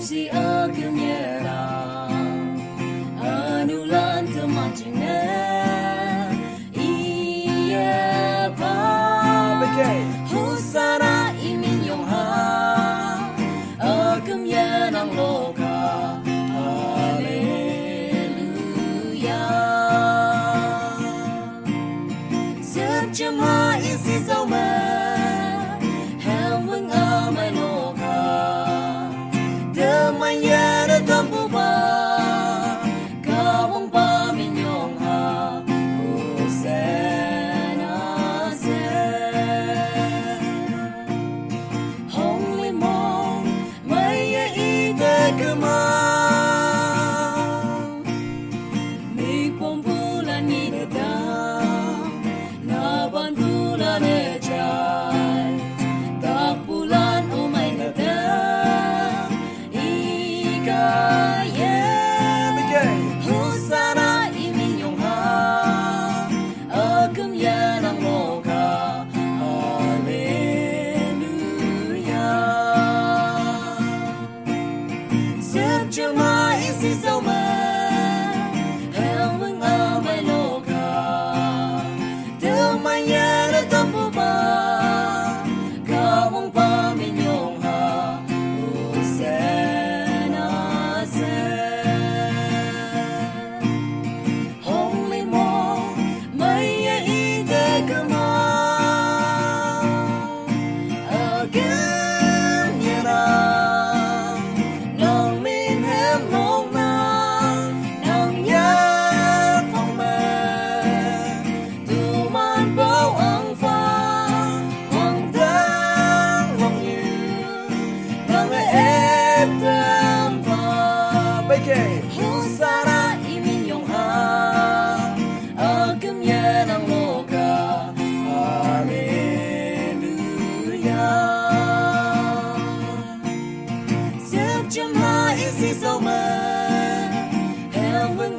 si agumyera anulan temacina iya pa husara imin yong ha agumyenang loka haleluya sejama isi zoma heweng amai loka Demaya tampu ba kawang paminyong ha Hosana se Hong limong maya ite kemang Ni pompulan ni datang Naban bulan ejay Tak bulan umay datang Husara imin yong ha agumyenang loka haleluya sejama isi zoma heweng amai loka demaya tampu ba kawang paminyong ha Hosana se Husara imin yong ha agumyenang loka haleluya sejama isi zoma heweng